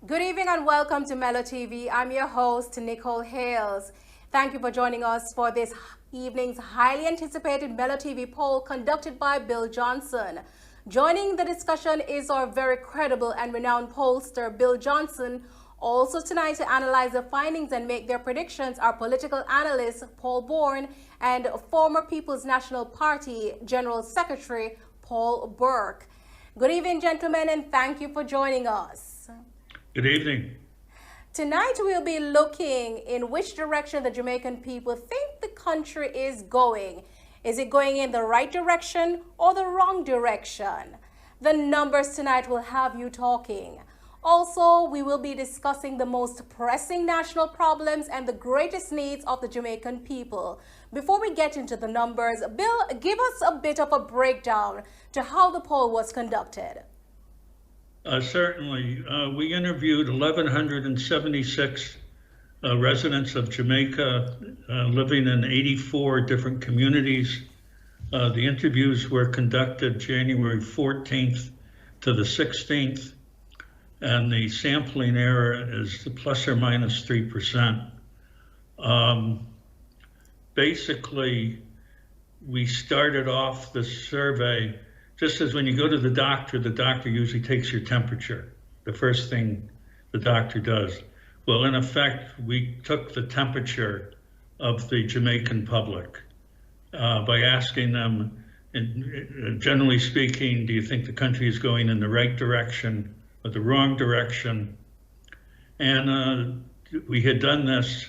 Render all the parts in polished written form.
Good evening and welcome to Mello TV. I'm your host, Nicole Hayles. Thank you for joining us for this evening's highly anticipated Mello TV poll conducted by Bill Johnson. Joining the discussion is our very credible and renowned pollster, Bill Johnson. Also tonight to analyze the findings and make their predictions are political analyst Paul Bourne and former People's National Party General Secretary Paul Burke. Good evening, gentlemen, and thank you for joining us. Good evening. Tonight we'll be looking in which direction the Jamaican people think the country is going. Is it going in the right direction or the wrong direction? The numbers tonight will have you talking. Also, we will be discussing the most pressing national problems and the greatest needs of the Jamaican people. Before we get into the numbers, Bill, give us a bit of a breakdown to how the poll was conducted. Certainly. We interviewed 1,176 residents of Jamaica living in 84 different communities. The interviews were conducted January 14th to the 16th, and the sampling error is plus or minus 3%. Basically, we started off the survey just as when you go to the doctor usually takes your temperature. The first thing the doctor does. Well, in effect, we took the temperature of the Jamaican public by asking them, generally speaking, do you think the country is going in the right direction or the wrong direction? And we had done this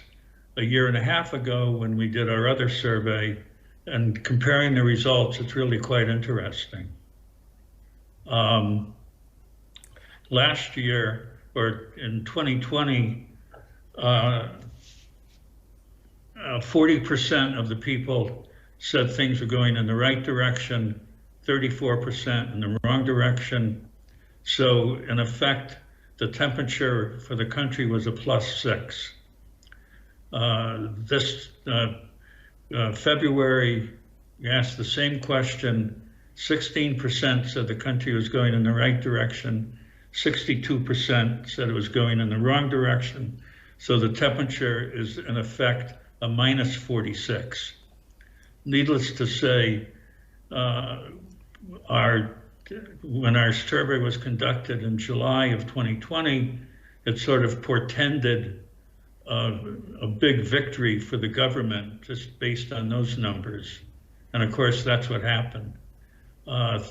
a year and a half ago when we did our other survey, and comparing the results, it's really quite interesting. Last year, or in 2020, 40% of the people said things were going in the right direction, 34% in the wrong direction. So in effect, the temperature for the country was a +6. This February, we asked the same question. 16% said the country was going in the right direction. 62% said it was going in the wrong direction. So the temperature is in effect a -46. Needless to say, when our survey was conducted in July of 2020, it sort of portended a big victory for the government just based on those numbers. And of course, that's what happened.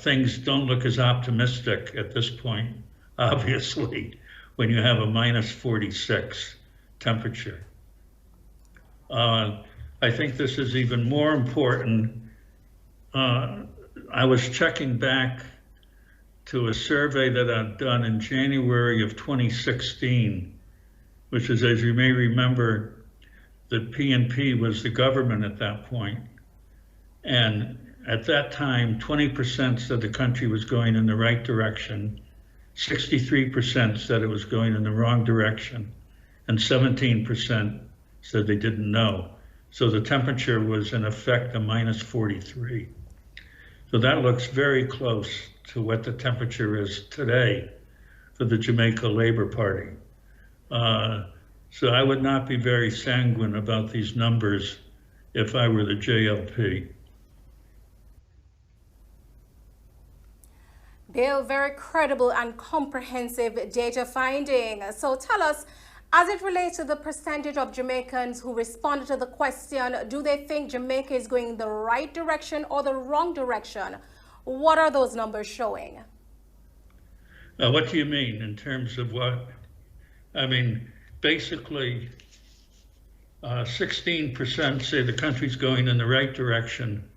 Things don't look as optimistic at this point, obviously, when you have a -46 temperature. I think this is even more important. I was checking back to a survey that I'd done in January of 2016, which is, as you may remember, the PNP was the government at that point. And at that time, 20% said the country was going in the right direction, 63% said it was going in the wrong direction, and 17% said they didn't know. So the temperature was in effect a -43. So that looks very close to what the temperature is today for the Jamaica Labour Party. So I would not be very sanguine about these numbers if I were the JLP. Bill, very credible and comprehensive data finding. So tell us, as it relates to the percentage of Jamaicans who responded to the question, do they think Jamaica is going the right direction or the wrong direction? What are those numbers showing? What do you mean in terms of what? I mean, basically, 16% say the country's going in the right direction.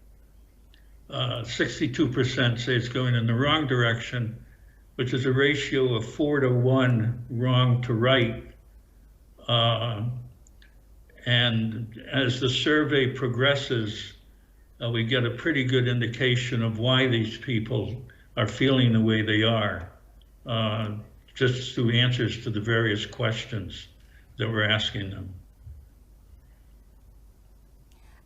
62% say it's going in the wrong direction, which is a ratio of 4 to 1 wrong to right. And as the survey progresses, we get a pretty good indication of why these people are feeling the way they are, just through answers to the various questions that we're asking them.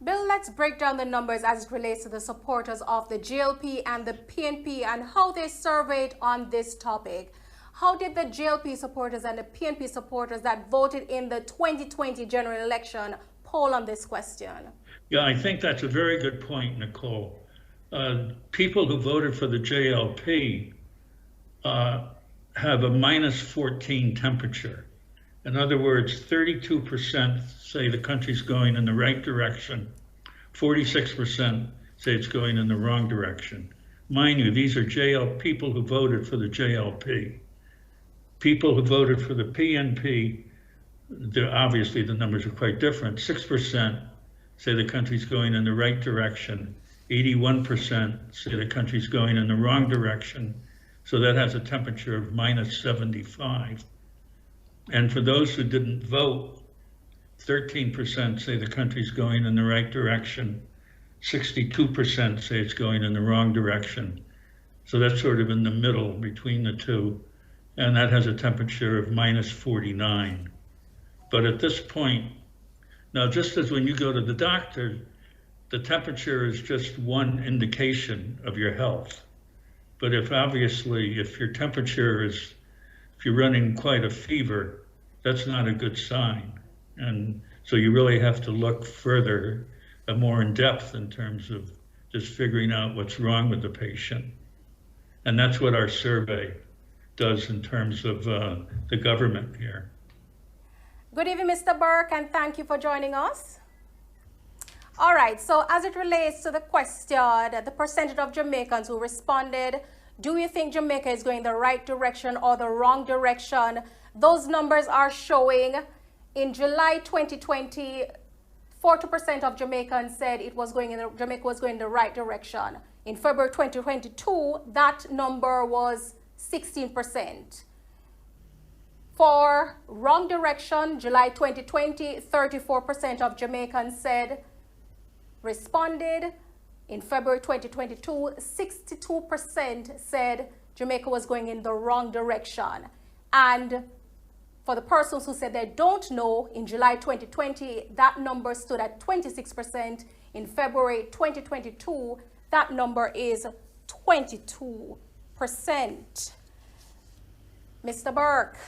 Bill, let's break down the numbers as it relates to the supporters of the GLP and the PNP and how they surveyed on this topic. How did the JLP supporters and the PNP supporters that voted in the 2020 general election poll on this question? Yeah, I think that's a very good point, Nicole. People who voted for the JLP have a -14 temperature. In other words, 32% say the country's going in the right direction. 46% say it's going in the wrong direction. Mind you, these are people who voted for the JLP. People who voted for the PNP, obviously the numbers are quite different. 6% say the country's going in the right direction. 81% say the country's going in the wrong direction. So that has a temperature of -75. And for those who didn't vote, 13% say the country's going in the right direction. 62% say it's going in the wrong direction. So that's sort of in the middle between the two. And that has a temperature of -49. But at this point, now just as when you go to the doctor, the temperature is just one indication of your health. But if your temperature is, if you're running quite a fever, that's not a good sign. And so you really have to look further, more in depth in terms of just figuring out what's wrong with the patient. And that's what our survey does in terms of the government here. Good evening, Mr. Burke, and thank you for joining us. All right, so as it relates to the question, the percentage of Jamaicans who responded, do you think Jamaica is going the right direction or the wrong direction? Those numbers are showing in July 2020, 40% of Jamaicans said Jamaica was going in the right direction. In February 2022, that number was 16%. For wrong direction, July 2020, 34% of Jamaicans responded. In February 2022, 62% said Jamaica was going in the wrong direction. And for the persons who said they don't know, in July 2020, that number stood at 26%. In February 2022, that number is 22%. Mr. Burke,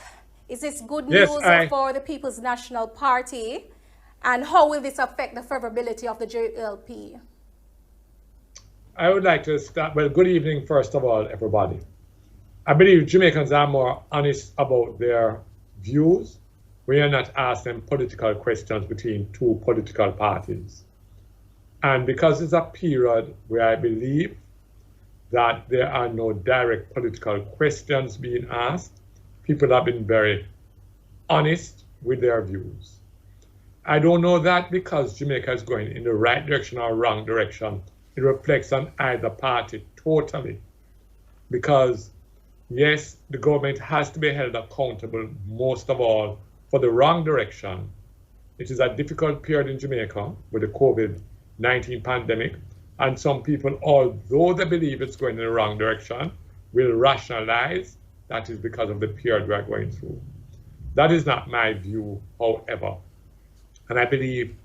is this good news for the People's National Party? And how will this affect the favorability of the JLP? I would like to start, well, good evening, first of all, everybody. I believe Jamaicans are more honest about their views. We are not asking political questions between two political parties. And because it's a period where I believe that there are no direct political questions being asked, people have been very honest with their views. I don't know that because Jamaica is going in the right direction or wrong direction, it reflects on either party totally. Because yes, the government has to be held accountable, most of all, for the wrong direction. It is a difficult period in Jamaica with the COVID-19 pandemic, and some people, although they believe it's going in the wrong direction, will rationalize that is because of the period we are going through. That is not my view, however. And I believe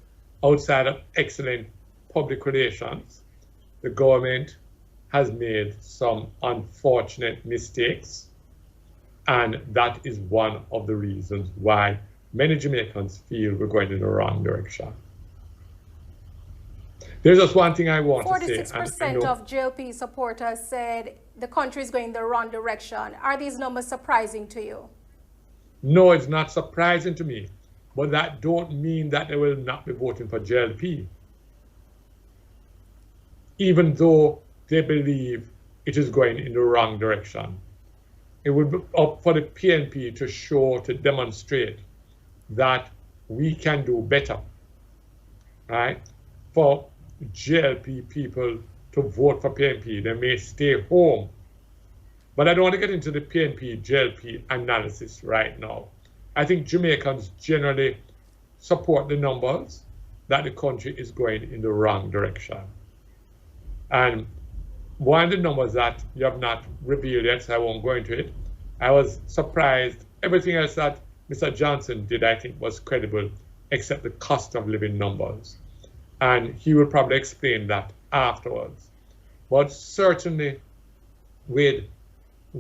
outside of excellent public relations, the government has made some unfortunate mistakes, and that is one of the reasons why many Jamaicans feel we're going in the wrong direction. There's just one thing I want to say. 46% of JLP supporters said the country is going in the wrong direction. Are these numbers surprising to you? No, it's not surprising to me, but that don't mean that they will not be voting for JLP. Even though they believe it is going in the wrong direction. It would be up for the PNP to show, to demonstrate that we can do better, right? For JLP people to vote for PNP, they may stay home. But I don't want to get into the PNP, JLP analysis right now. I think Jamaicans generally support the numbers that the country is going in the wrong direction. And one of the numbers that you have not revealed yet, so I won't go into it, I was surprised. Everything else that Mr. Johnson did, I think, was credible, except the cost of living numbers. And he will probably explain that afterwards. But certainly with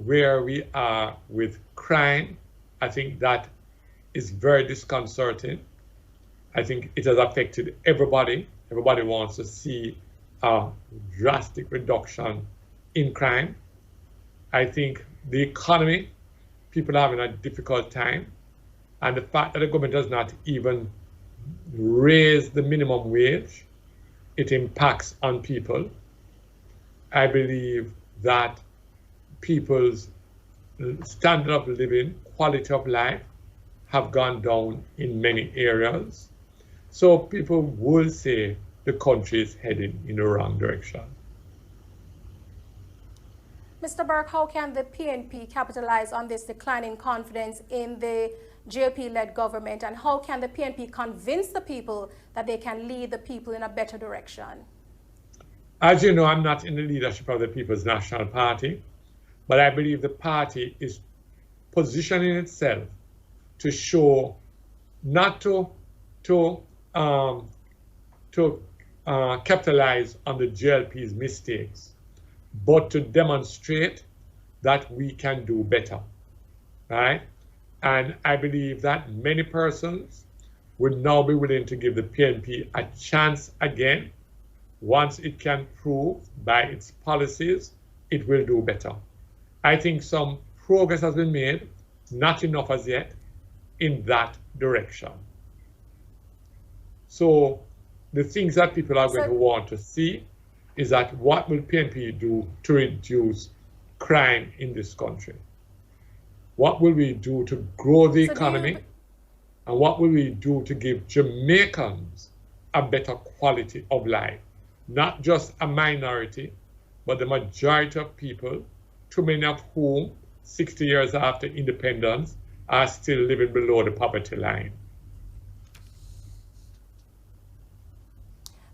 where we are with crime, I think that is very disconcerting. I think it has affected everybody. Everybody wants to see a drastic reduction in crime. I think the economy, people are having a difficult time. And the fact that the government does not even raise the minimum wage, it impacts on people. I believe that people's standard of living, quality of life have gone down in many areas. So people will say the country is heading in the wrong direction. Mr. Burke, how can the PNP capitalize on this declining confidence in the GOP-led government, and how can the PNP convince the people that they can lead the people in a better direction? As you know, I'm not in the leadership of the People's National Party, but I believe the party is positioning itself to show, not to capitalize on the GLP's mistakes, but to demonstrate that we can do better, right? And I believe that many persons would now be willing to give the PNP a chance again. Once it can prove by its policies, it will do better. I think some progress has been made, not enough as yet, in that direction. So the things that people are going to want to see is that what will PNP do to reduce crime in this country? What will we do to grow the economy? And what will we do to give Jamaicans a better quality of life? Not just a minority, but the majority of people, too many of whom, 60 years after independence, are still living below the poverty line.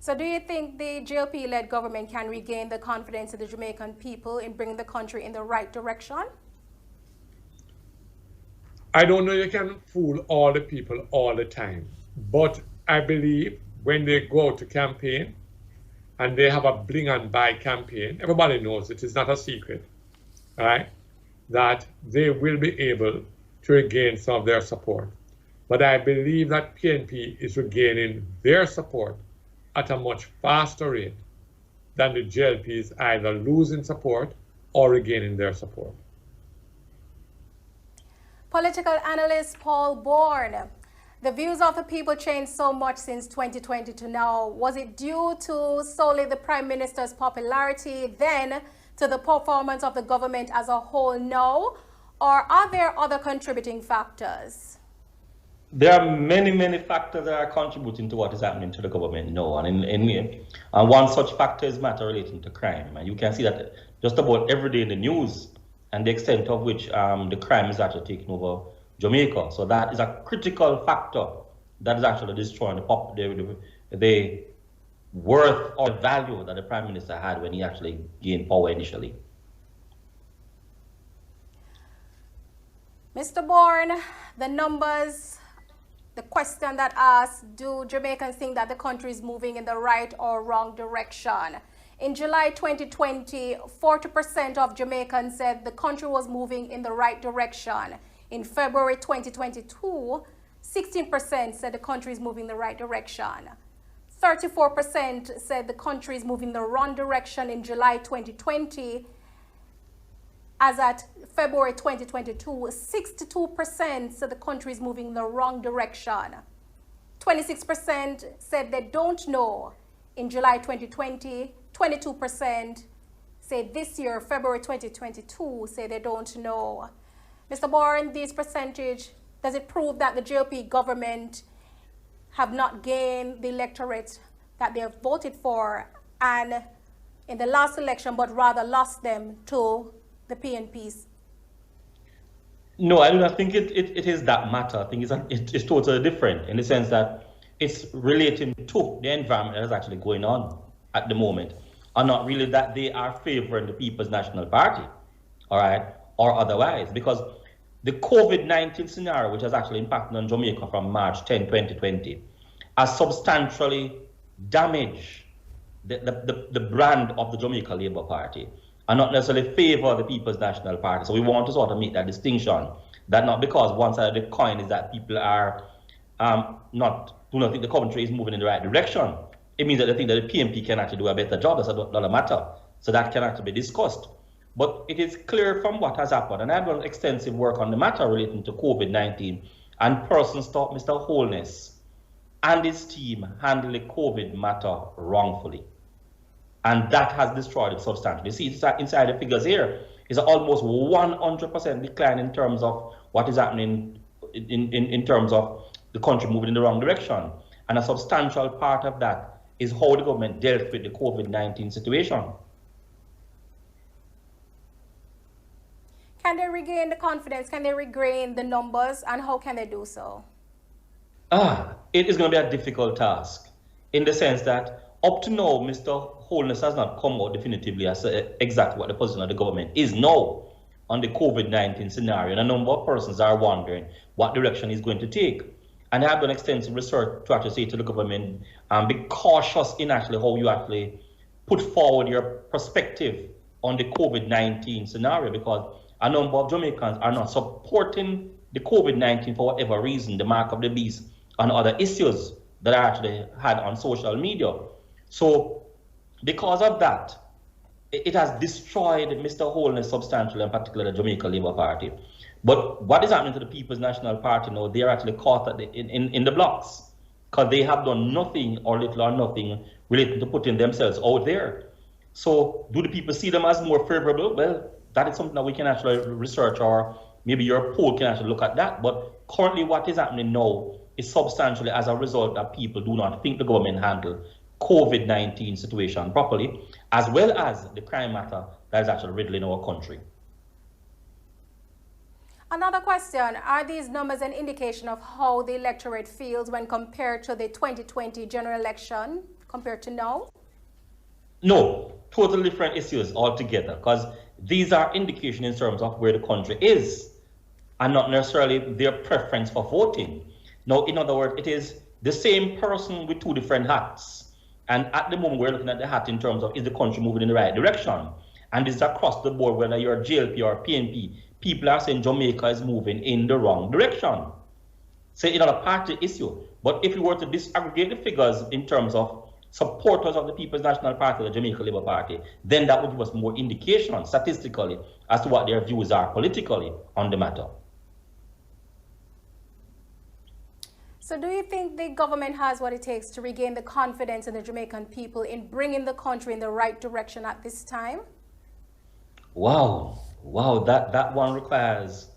So do you think the GLP-led government can regain the confidence of the Jamaican people in bringing the country in the right direction? I don't know you can fool all the people all the time, but I believe when they go out to campaign and they have a bling and buy campaign, everybody knows it is not a secret, right? That they will be able to regain some of their support. But I believe that PNP is regaining their support at a much faster rate than the GLP is either losing support or regaining their support. Political analyst Paul Bourne, the views of the people changed so much since 2020 to now. Was it due to solely the Prime Minister's popularity, then to the performance of the government as a whole? No. Or are there other contributing factors? There are many factors that are contributing to what is happening to the government now. And one such factor is matter relating to crime. And you can see that just about every day in the news, and the extent of which the crime is actually taking over Jamaica. So that is a critical factor that is actually destroying the worth or value that the Prime Minister had when he actually gained power initially. Mr. Bourne, the numbers, the question that asks, do Jamaicans think that the country is moving in the right or wrong direction? In July 2020, 40% of Jamaicans said the country was moving in the right direction. In February 2022, 16% said the country is moving in the right direction. 34% said the country is moving in the wrong direction in July 2020. As at February 2022, 62% said the country is moving in the wrong direction. 26% said they don't know in July 2020. 22% say this year, February 2022, say they don't know. Mr. Bourne, this percentage, does it prove that the GOP government have not gained the electorate that they have voted for and in the last election, but rather lost them to the PNPs? No, I do not think it is that matter. I think it's totally different in the sense that it's relating to the environment that is actually going on at the moment, and not really that they are favoring the People's National Party, all right, or otherwise, because the COVID-19 scenario, which has actually impacted on Jamaica from March 10, 2020, has substantially damaged the brand of the Jamaica Labour Party. and not necessarily favor the People's National Party. So we want to sort of make that distinction, that not because one side of the coin is that people are do not think the country is moving in the right direction. It means that they think that the PNP can actually do a better job. That's another matter. So that can actually be discussed. But it is clear from what has happened, and I've done extensive work on the matter relating to COVID-19, and persons thought Mr. Holness and his team handled the COVID matter wrongfully. And that has destroyed it substantially. You see, inside the figures here is almost 100% decline in terms of what is happening in terms of the country moving in the wrong direction. And a substantial part of that is how the government dealt with the COVID-19 situation. Can they regain the confidence? Can they regain the numbers? And how can they do so? It is going to be a difficult task, in the sense that up to now, Mr. Holness has not come out definitively as exactly what the position of the government is now on the COVID-19 scenario. And a number of persons are wondering what direction he's going to take. And I have done extensive research to actually say to the government, be cautious in actually how you actually put forward your perspective on the COVID-19 scenario, because a number of Jamaicans are not supporting the COVID-19 for whatever reason, the mark of the beast, and other issues that are actually had on social media. So because of that, it has destroyed Mr. Holness substantially, in particular the Jamaica Labour Party. But what is happening to the People's National Party now, they are actually caught at in the blocks, because they have done nothing or little or nothing related to putting themselves out there. So do the people see them as more favorable? Well, that is something that we can actually research, or maybe your poll can actually look at that. But currently what is happening now is substantially as a result that people do not think the government handled COVID-19 situation properly, as well as the crime matter that is actually riddling our country. Another question, are these numbers an indication of how the electorate feels when compared to the 2020 general election compared to now? No, totally different issues altogether, because these are indications in terms of where the country is, and not necessarily their preference for voting. Now, in other words, it is the same person with two different hats. And at the moment, we're looking at the hat in terms of, is the country moving in the right direction? And this is across the board, whether you're JLP or PNP. People are saying Jamaica is moving in the wrong direction. So it's not a party issue. But if you were to disaggregate the figures in terms of supporters of the People's National Party, the Jamaica Labour Party, then that would give us more indication statistically as to what their views are politically on the matter. So do you think the government has what it takes to regain the confidence in the Jamaican people in bringing the country in the right direction at this time? Wow, that one requires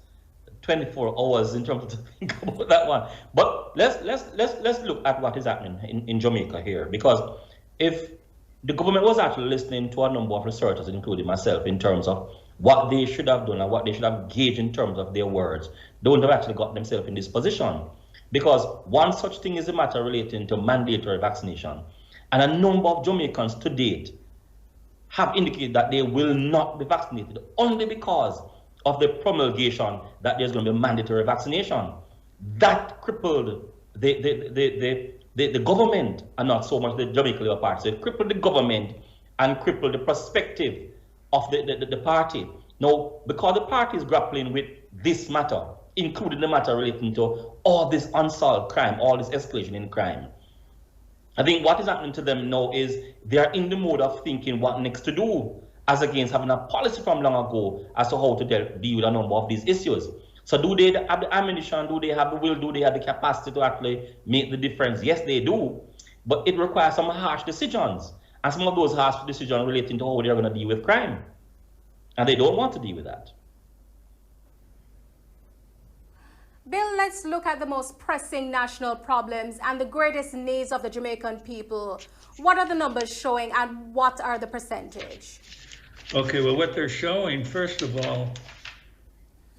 24 hours in terms of to think about that one. But let's look at what is happening in Jamaica here, because if the government was actually listening to a number of researchers, including myself, in terms of what they should have done and what they should have gauged in terms of their words, they wouldn't have actually got themselves in this position. Because one such thing is a matter relating to mandatory vaccination. And a number of Jamaicans to date have indicated that they will not be vaccinated only because of the promulgation that there's going to be mandatory vaccination. That crippled the government, and not so much the Jamaica Labour Party. So it crippled the government and crippled the perspective of the party. Now, because the party is grappling with this matter, including the matter relating to all this unsolved crime, all this escalation in crime, I think what is happening to them now is they are in the mode of thinking what next to do, as against having a policy from long ago as to how to deal with a number of these issues. So do they have the ammunition? Do they have the will? Do they have the capacity to actually make the difference? Yes, they do. But it requires some harsh decisions. And some of those harsh decisions relating to how they're going to deal with crime. And they don't want to deal with that. Bill, let's look at the most pressing national problems and the greatest needs of the Jamaican people. What are the numbers showing and what are the percentage? Okay, well, what they're showing, first of all,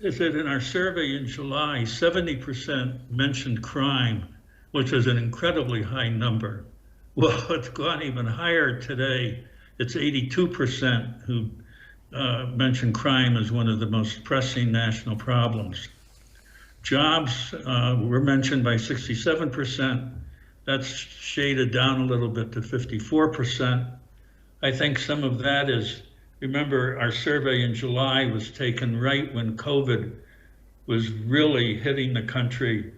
is that in our survey in July, 70% mentioned crime, which is an incredibly high number. Well, it's gone even higher today. It's 82% who mention crime as one of the most pressing national problems. Jobs were mentioned by 67%. That's shaded down a little bit to 54%. I think some of that is remember our survey in July was taken right when COVID was really hitting the country.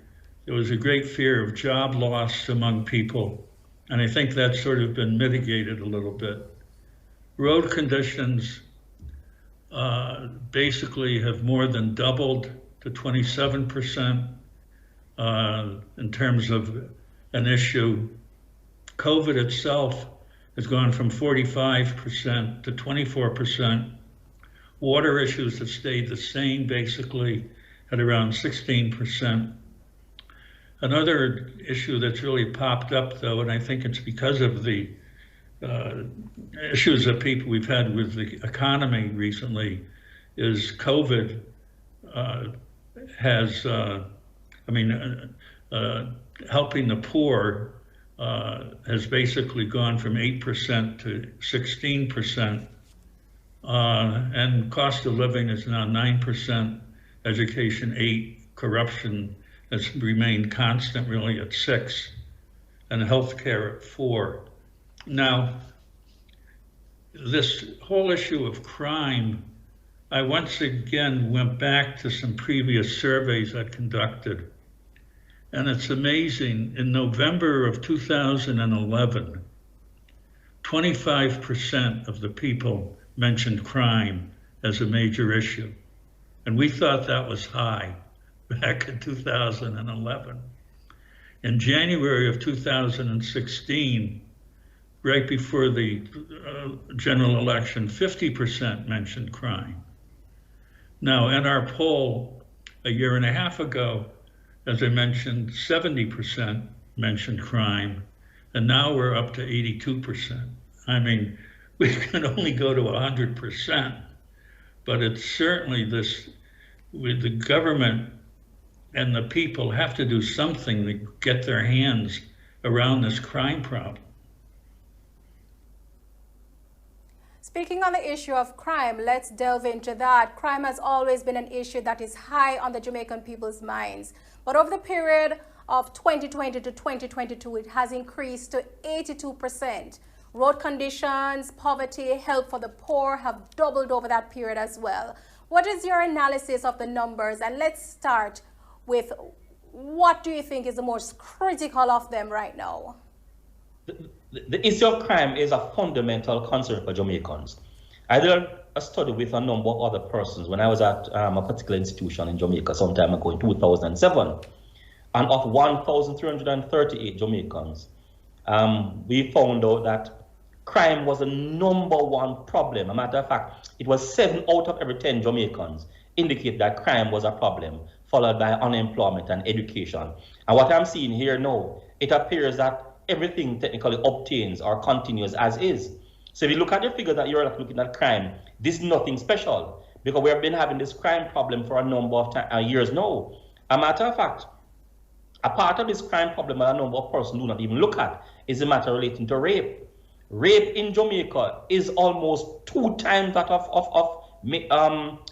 There was a great fear of job loss among people, and I think that's sort of been mitigated a little bit. Road conditions basically have more than doubled to 27% in terms of an issue. COVID itself has gone from 45% to 24%. Water issues have stayed the same, basically at around 16%. Another issue that's really popped up, though, and I think it's because of the issues that we've had with the economy recently, is COVID has, helping the poor has basically gone from 8% to 16%, and cost of living is now 9%, education 8%, corruption has remained constant, really at 6%, and healthcare at 4%. Now, this whole issue of crime, I once again went back to some previous surveys I conducted, and it's amazing. In November of 2011, 25% of the people mentioned crime as a major issue, and we thought that was high back in 2011. In January of 2016, right before the general election, 50% mentioned crime. Now, in our poll a year and a half ago, as I mentioned, 70% mentioned crime, and now we're up to 82%. I mean, we can only go to 100%, but it's certainly this, with the government and the people have to do something to get their hands around this crime problem. Speaking on the issue of crime, let's delve into that. Crime has always been an issue that is high on the Jamaican people's minds. But over the period of 2020 to 2022, it has increased to 82%. Road conditions, poverty, help for the poor have doubled over that period as well. What is your analysis of the numbers? And let's start with, what do you think is the most critical of them right now? The issue of crime is a fundamental concern for Jamaicans. I did a study with a number of other persons when I was at a particular institution in Jamaica some time ago in 2007. And of 1,338 Jamaicans, we found out that crime was the #1 problem. As a matter of fact, it was 7 out of every 10 Jamaicans indicate that crime was a problem, followed by unemployment and education. And what I'm seeing here now, it appears that everything technically obtains or continues as is. So if you look at the figure that you're looking at crime, this is nothing special, because we have been having this crime problem for a number of years now. As a matter of fact, a part of this crime problem that a number of persons do not even look at is the matter relating to rape. Rape in Jamaica is almost 2 times that of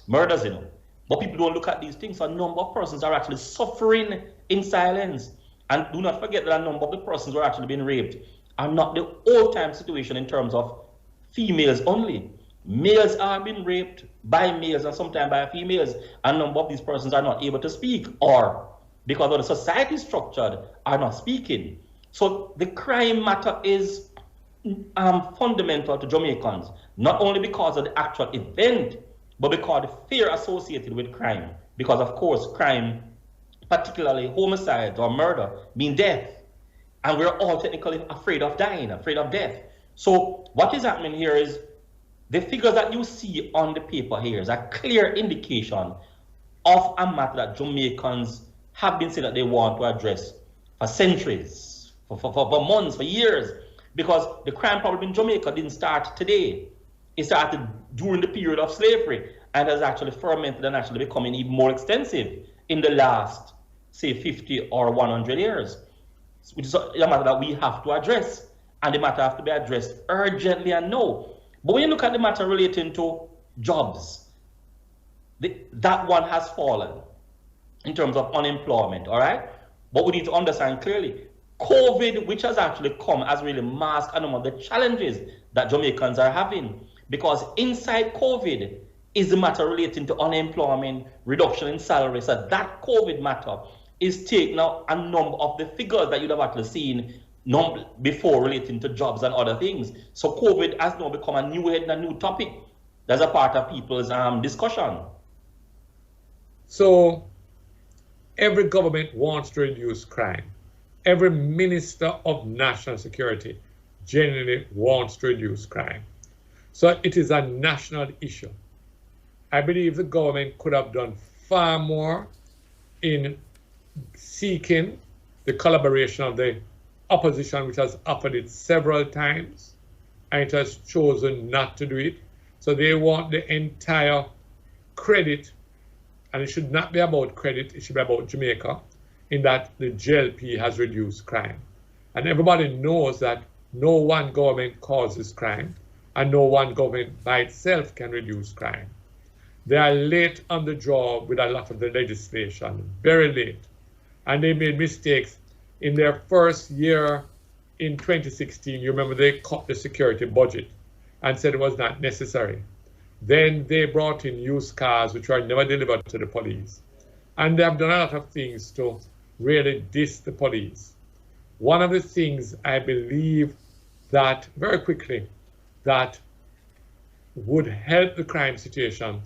murders, you know. But people don't look at these things. So a number of persons are actually suffering in silence. And do not forget that a number of the persons who are actually being raped are not the old-time situation in terms of females only. Males are being raped by males and sometimes by females. A number of these persons are not able to speak, or because of the society structured, are not speaking. So the crime matter is fundamental to Jamaicans, not only because of the actual event, but because of the fear associated with crime. Because of course, crime, particularly homicide or murder, mean death. And we're all technically afraid of dying, afraid of death. So what is happening here is the figures that you see on the paper here is a clear indication of a matter that Jamaicans have been saying that they want to address for centuries, for months, for years. Because the crime problem in Jamaica didn't start today. It started during the period of slavery and has actually fermented and actually becoming even more extensive in the last, say, 50 or 100 years. Which is a matter that we have to address. And the matter has to be addressed urgently and now. But when you look at the matter relating to jobs, that one has fallen in terms of unemployment, all right? But we need to understand clearly, COVID, which has actually come, has really masked a number of the challenges that Jamaicans are having. because inside COVID is the matter relating to unemployment, reduction in salary. So that COVID matter is taking out a number of the figures that you'd have actually seen before relating to jobs and other things. So COVID has now become a new head and a new topic. That's a part of people's discussion. So every government wants to reduce crime. Every minister of national security genuinely wants to reduce crime. So it is a national issue. I believe the government could have done far more in seeking the collaboration of the opposition, which has offered it several times, and it has chosen not to do it. So they want the entire credit, and it should not be about credit, it should be about Jamaica, in that the JLP has reduced crime. And everybody knows that no one government causes crime, and no one government by itself can reduce crime. They are late on the job with a lot of the legislation, very late. And they made mistakes in their first year in 2016. You remember they cut the security budget and said it was not necessary. Then they brought in used cars, which were never delivered to the police. And they have done a lot of things to really diss the police. One of the things I believe that, very quickly, that would help the crime situation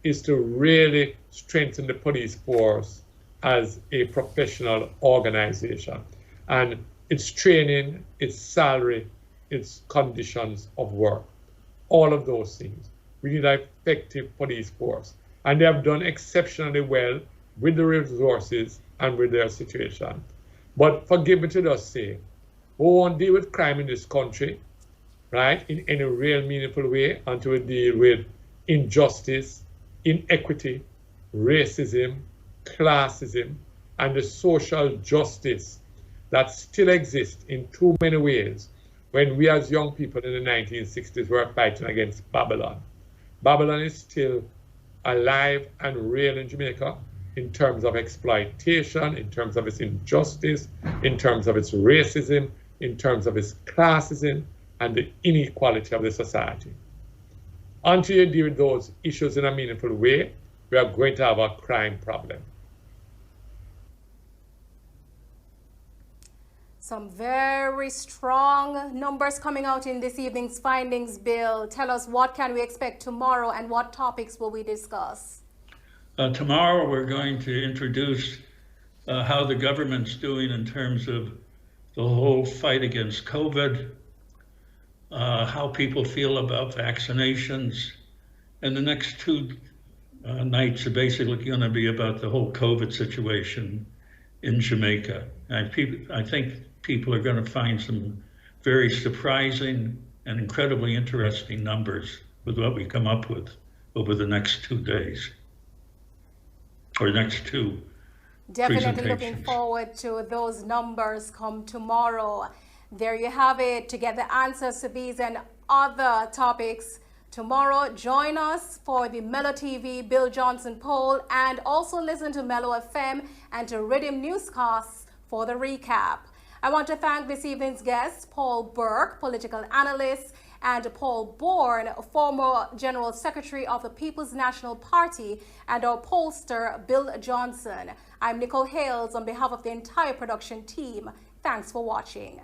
is to really strengthen the police force as a professional organization. And its training, its salary, its conditions of work, all of those things. We need an effective police force. And they have done exceptionally well with the resources and with their situation. But forgive me to just say, we won't deal with crime in this country, right, in any real meaningful way until we deal with injustice, inequity, racism, classism, and the social justice that still exists in too many ways when we as young people in the 1960s were fighting against Babylon. Babylon is still alive and real in Jamaica in terms of exploitation, in terms of its injustice, in terms of its racism, in terms of its classism, and the inequality of the society. Until you deal with those issues in a meaningful way, we are going to have a crime problem. Some very strong numbers coming out in this evening's findings, Bill. Tell us, what can we expect tomorrow and what topics will we discuss? Tomorrow we're going to introduce how the government's doing in terms of the whole fight against COVID, how people feel about vaccinations, and the next two nights are basically going to be about the whole COVID situation in Jamaica. I think people are going to find some very surprising and incredibly interesting numbers with what we come up with over the next 2 days, or next two Definitely looking forward to those numbers come tomorrow. There you have it. To get the answers to these and other topics tomorrow, join us for the Mello TV Bill Johnson poll, and also listen to Mello FM and to Rhythm Newscasts for the recap. I want to thank this evening's guests, Paul Burke, political analyst, and Paul Bourne, former General Secretary of the People's National Party, and our pollster, Bill Johnson. I'm Nicole Hayles on behalf of the entire production team. Thanks for watching.